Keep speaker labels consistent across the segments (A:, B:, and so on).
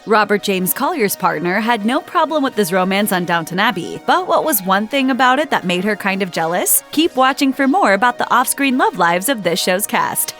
A: Robert James-Collier's partner had no problem with this romance on Downton Abbey, but what was one thing about it that made her kind of jealous? Keep watching for more about the off-screen love lives of this show's cast.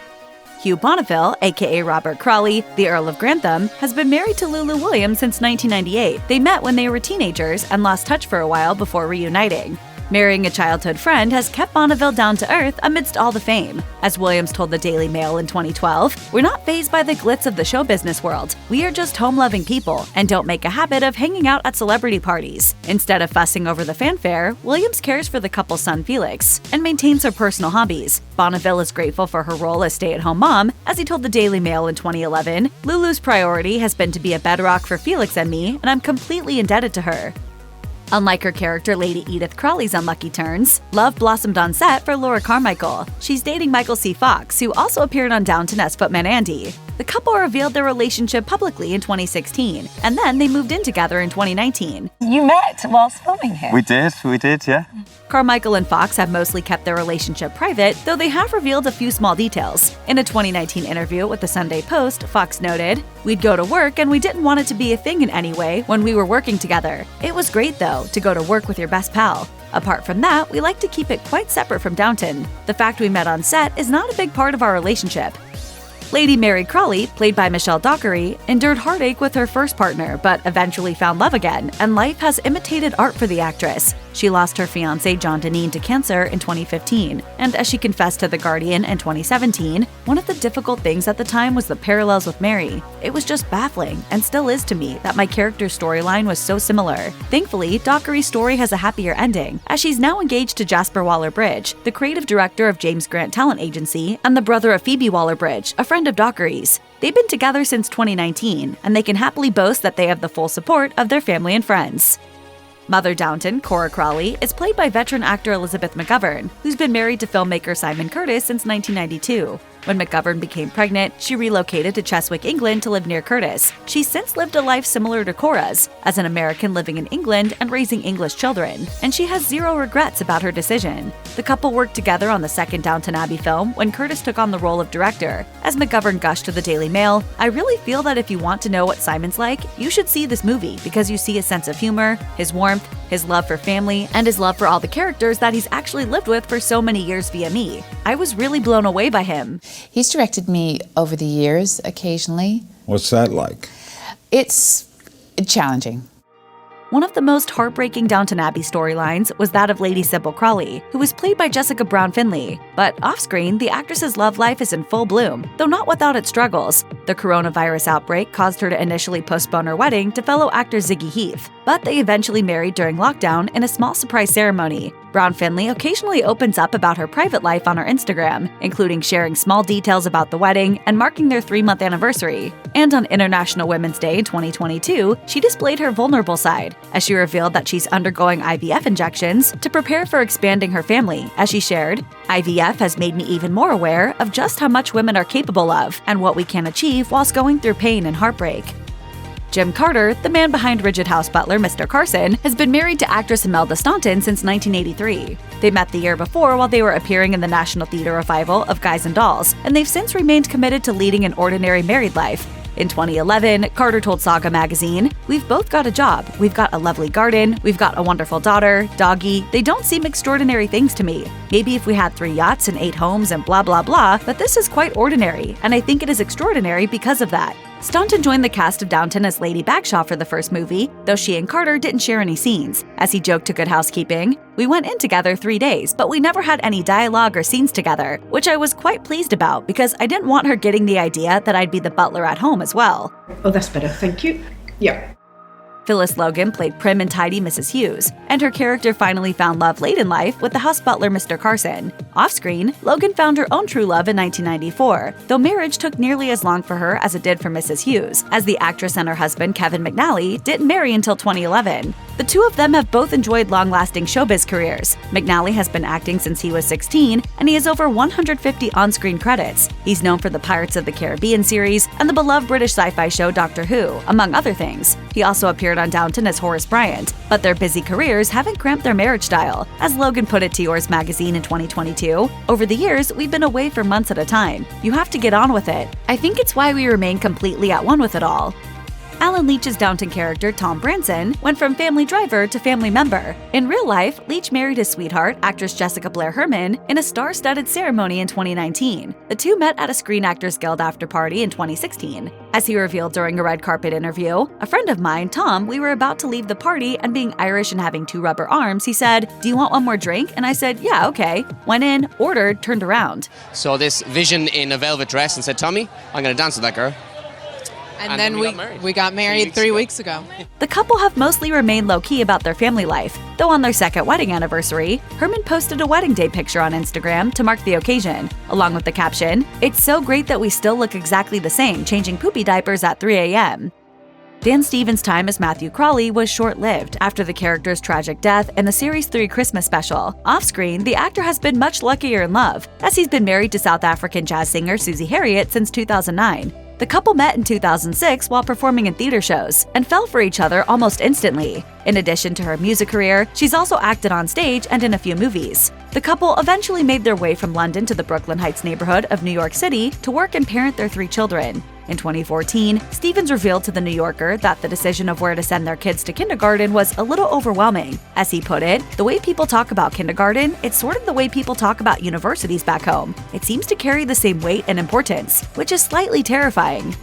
A: Hugh Bonneville, aka Robert Crawley, the Earl of Grantham, has been married to Lulu Williams since 1998. They met when they were teenagers and lost touch for a while before reuniting. Marrying a childhood friend has kept Bonneville down to earth amidst all the fame. As Williams told the Daily Mail in 2012, "We're not fazed by the glitz of the show business world. We are just home-loving people and don't make a habit of hanging out at celebrity parties. Instead of fussing over the fanfare, Williams cares for the couple's son Felix and maintains her personal hobbies. Bonneville is grateful for her role as stay-at-home mom. As he told the Daily Mail in 2011, Lulu's priority has been to be a bedrock for Felix and me, and I'm completely indebted to her." Unlike her character Lady Edith Crawley's unlucky turns, love blossomed on set for Laura Carmichael. She's dating Michael C. Fox, who also appeared on Downton as footman Andy. The couple revealed their relationship publicly in 2016, and then they moved in together in 2019.
B: You met whilst filming here?
C: We did, yeah.
A: Carmichael and Fox have mostly kept their relationship private, though they have revealed a few small details. In a 2019 interview with the Sunday Post, Fox noted, "We'd go to work and we didn't want it to be a thing in any way when we were working together. It was great, though, to go to work with your best pal. Apart from that, we like to keep it quite separate from Downton. The fact we met on set is not a big part of our relationship." Lady Mary Crawley, played by Michelle Dockery, endured heartache with her first partner, but eventually found love again, and life has imitated art for the actress. She lost her fiancé John Deneen to cancer in 2015, and as she confessed to The Guardian in 2017, one of the difficult things at the time was the parallels with Mary. "It was just baffling, and still is to me, that my character's storyline was so similar." Thankfully, Dockery's story has a happier ending, as she's now engaged to Jasper Waller-Bridge, the creative director of James Grant Talent Agency, and the brother of Phoebe Waller-Bridge, a friend of Dockery's. They've been together since 2019, and they can happily boast that they have the full support of their family and friends. Mother Downton, Cora Crawley, is played by veteran actor Elizabeth McGovern, who's been married to filmmaker Simon Curtis since 1992. When McGovern became pregnant, she relocated to Cheswick, England to live near Curtis. She's since lived a life similar to Cora's, as an American living in England and raising English children, and she has zero regrets about her decision. The couple worked together on the second Downton Abbey film when Curtis took on the role of director. As McGovern gushed to the Daily Mail, "I really feel that if you want to know what Simon's like, you should see this movie because you see his sense of humor, his warmth, his love for family, and his love for all the characters that he's actually lived with for so many years via me. I was really blown away by him."
D: He's directed me over the years, occasionally.
E: What's that like?
D: It's challenging.
A: One of the most heartbreaking Downton Abbey storylines was that of Lady Sybil Crawley, who was played by Jessica Brown Findlay. But off-screen, the actress's love life is in full bloom, though not without its struggles. The coronavirus outbreak caused her to initially postpone her wedding to fellow actor Ziggy Heath, but they eventually married during lockdown in a small surprise ceremony. Brown Findlay occasionally opens up about her private life on her Instagram, including sharing small details about the wedding and marking their 3-month anniversary. And on International Women's Day in 2022, she displayed her vulnerable side, as she revealed that she's undergoing IVF injections to prepare for expanding her family. As she shared, "IVF has made me even more aware of just how much women are capable of and what we can achieve whilst going through pain and heartbreak." Jim Carter, the man behind Rigid House butler Mr. Carson, has been married to actress Imelda Staunton since 1983. They met the year before while they were appearing in the National Theatre revival of Guys and Dolls, and they've since remained committed to leading an ordinary married life. In 2011, Carter told Saga magazine, "We've both got a job, we've got a lovely garden, we've got a wonderful daughter, doggy. They don't seem extraordinary things to me. Maybe if we had 3 yachts and 8 homes and blah blah blah, but this is quite ordinary, and I think it is extraordinary because of that." Staunton joined the cast of Downton as Lady Bagshaw for the first movie, though she and Carter didn't share any scenes. As he joked to Good Housekeeping, "We went in together 3 days, but we never had any dialogue or scenes together, which I was quite pleased about because I didn't want her getting the idea that I'd be the butler at home as well."
B: Oh, that's better, thank you. Yeah.
A: Phyllis Logan played prim and tidy Mrs. Hughes, and her character finally found love late in life with the house butler Mr. Carson. Off-screen, Logan found her own true love in 1994, though marriage took nearly as long for her as it did for Mrs. Hughes, as the actress and her husband Kevin McNally didn't marry until 2011. The two of them have both enjoyed long-lasting showbiz careers. McNally has been acting since he was 16, and he has over 150 on-screen credits. He's known for the Pirates of the Caribbean series and the beloved British sci-fi show Doctor Who, among other things. He also appeared on Downton as Horace Bryant, but their busy careers haven't cramped their marriage style. As Logan put it to Yours magazine in 2022, "Over the years, we've been away for months at a time. You have to get on with it. I think it's why we remain completely at one with it all." Alan Leech's Downton character, Tom Branson, went from family driver to family member. In real life, Leech married his sweetheart, actress Jessica Blair Herman, in a star-studded ceremony in 2019. The two met at a Screen Actors Guild after-party in 2016. As he revealed during a red carpet interview, "A friend of mine, Tom, we were about to leave the party, and being Irish and having two rubber arms, he said, 'Do you want one more drink?' And I said, 'Yeah, okay.' Went in, ordered, turned around."
C: Saw this vision in a velvet dress and said, "Tommy, I'm going to dance with that girl."
E: And then we got married 3 weeks ago.
A: The couple have mostly remained low-key about their family life, though on their second wedding anniversary, Herman posted a wedding day picture on Instagram to mark the occasion, along with the caption, "It's so great that we still look exactly the same changing poopy diapers at 3 a.m. Dan Stevens' time as Matthew Crawley was short-lived after the character's tragic death in the series 3 Christmas special. Off-screen, the actor has been much luckier in love, as he's been married to South African jazz singer Susie Harriott since 2009. The couple met in 2006 while performing in theater shows and fell for each other almost instantly. In addition to her music career, she's also acted on stage and in a few movies. The couple eventually made their way from London to the Brooklyn Heights neighborhood of New York City to work and parent their 3 children. In 2014, Stevens revealed to The New Yorker that the decision of where to send their kids to kindergarten was a little overwhelming. As he put it, "The way people talk about kindergarten, it's sort of the way people talk about universities back home. It seems to carry the same weight and importance, which is slightly terrifying."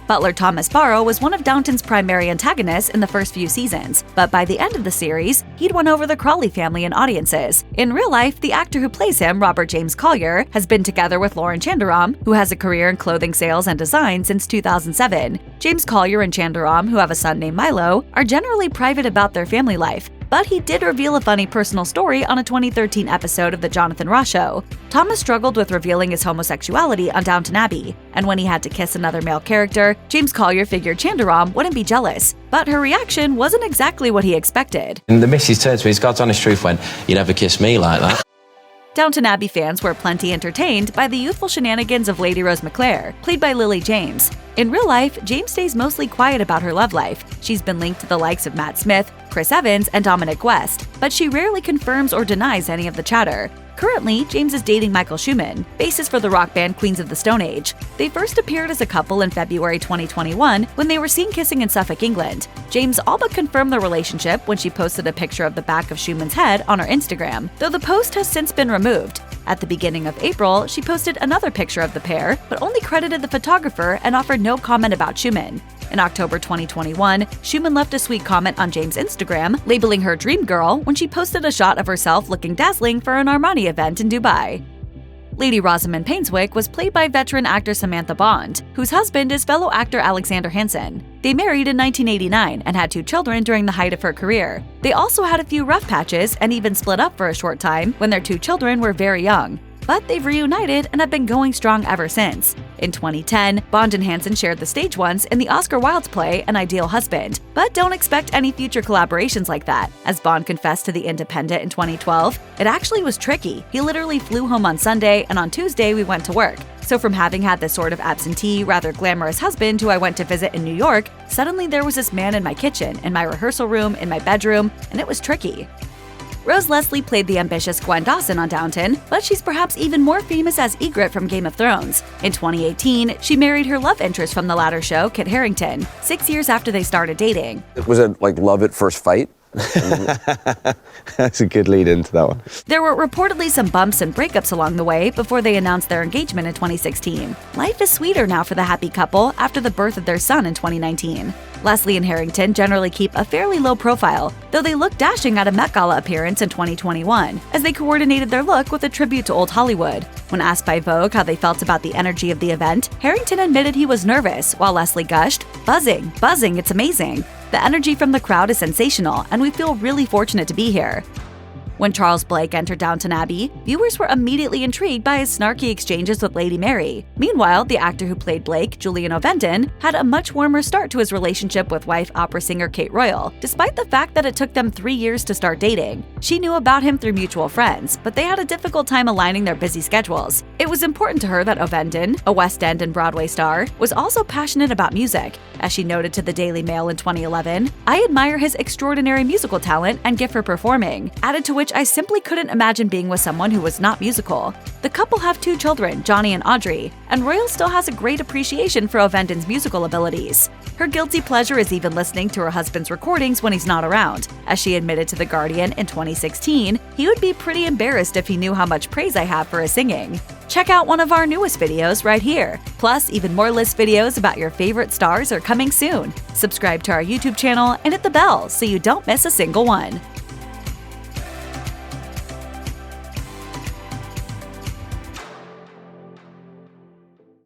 A: Butler Thomas Barrow was one of Downton's primary antagonists in the first few seasons, but by the end of the series, he'd won over the Crawley family in audiences. In real life, the actor who plays him, Robert James-Collier, has been together with Lauren Chandaram, who has a career in clothing sales and design since 2007. James-Collier and Chandaram, who have a son named Milo, are generally private about their family life, but he did reveal a funny personal story on a 2013 episode of The Jonathan Ross Show. Thomas struggled with revealing his homosexuality on Downton Abbey, and when he had to kiss another male character, James-Collier figured Chandaram wouldn't be jealous, but her reaction wasn't exactly what he expected.
F: And the missus turned to me, "It's God's honest truth," when "You never kiss me like that."
A: Downton Abbey fans were plenty entertained by the youthful shenanigans of Lady Rose McClare, played by Lily James. In real life, James stays mostly quiet about her love life. She's been linked to the likes of Matt Smith, Chris Evans, and Dominic West, but she rarely confirms or denies any of the chatter. Currently, James is dating Michael Schumann, bassist for the rock band Queens of the Stone Age. They first appeared as a couple in February 2021 when they were seen kissing in Suffolk, England. James all but confirmed the relationship when she posted a picture of the back of Schumann's head on her Instagram, though the post has since been removed. At the beginning of April, she posted another picture of the pair, but only credited the photographer and offered no comment about Schumann. In October 2021, Schumann left a sweet comment on James' Instagram, labeling her dream girl when she posted a shot of herself looking dazzling for an Armani event in Dubai. Lady Rosamund Painswick was played by veteran actor Samantha Bond, whose husband is fellow actor Alexander Hansen. They married in 1989 and had 2 children during the height of her career. They also had a few rough patches and even split up for a short time when their 2 children were very young. But they've reunited and have been going strong ever since. In 2010, Bond and Hansen shared the stage once in the Oscar Wilde play An Ideal Husband, but don't expect any future collaborations like that. As Bond confessed to The Independent in 2012, "It actually was tricky. He literally flew home on Sunday, and on Tuesday we went to work. So from having had this sort of absentee, rather glamorous husband who I went to visit in New York, suddenly there was this man in my kitchen, in my rehearsal room, in my bedroom, and it was tricky." Rose Leslie played the ambitious Gwen Dawson on Downton, but she's perhaps even more famous as Ygritte from Game of Thrones. In 2018, she married her love interest from the latter show, Kit Harington, 6 years after they started dating.
G: Was it like love at first fight?
H: That's a good lead into that one.
A: There were reportedly some bumps and breakups along the way before they announced their engagement in 2016. Life is sweeter now for the happy couple after the birth of their son in 2019. Leslie and Harington generally keep a fairly low profile, though they look dashing at a Met Gala appearance in 2021, as they coordinated their look with a tribute to old Hollywood. When asked by Vogue how they felt about the energy of the event, Harington admitted he was nervous, while Leslie gushed, buzzing, it's amazing. The energy from the crowd is sensational, and we feel really fortunate to be here." When Charles Blake entered Downton Abbey, viewers were immediately intrigued by his snarky exchanges with Lady Mary. Meanwhile, the actor who played Blake, Julian Ovenden, had a much warmer start to his relationship with wife opera singer Kate Royal, despite the fact that it took them 3 years to start dating. She knew about him through mutual friends, but they had a difficult time aligning their busy schedules. It was important to her that Ovenden, a West End and Broadway star, was also passionate about music. As she noted to the Daily Mail in 2011, "I admire his extraordinary musical talent and gift for performing," added to which which I simply couldn't imagine being with someone who was not musical. The couple have 2 children, Johnny and Audrey, and Royal still has a great appreciation for Ovenden's musical abilities. Her guilty pleasure is even listening to her husband's recordings when he's not around. As she admitted to The Guardian in 2016, he would be pretty embarrassed if he knew how much praise I have for his singing. Check out one of our newest videos right here. Plus, even more list videos about your favorite stars are coming soon. Subscribe to our YouTube channel and hit the bell so you don't miss a single one.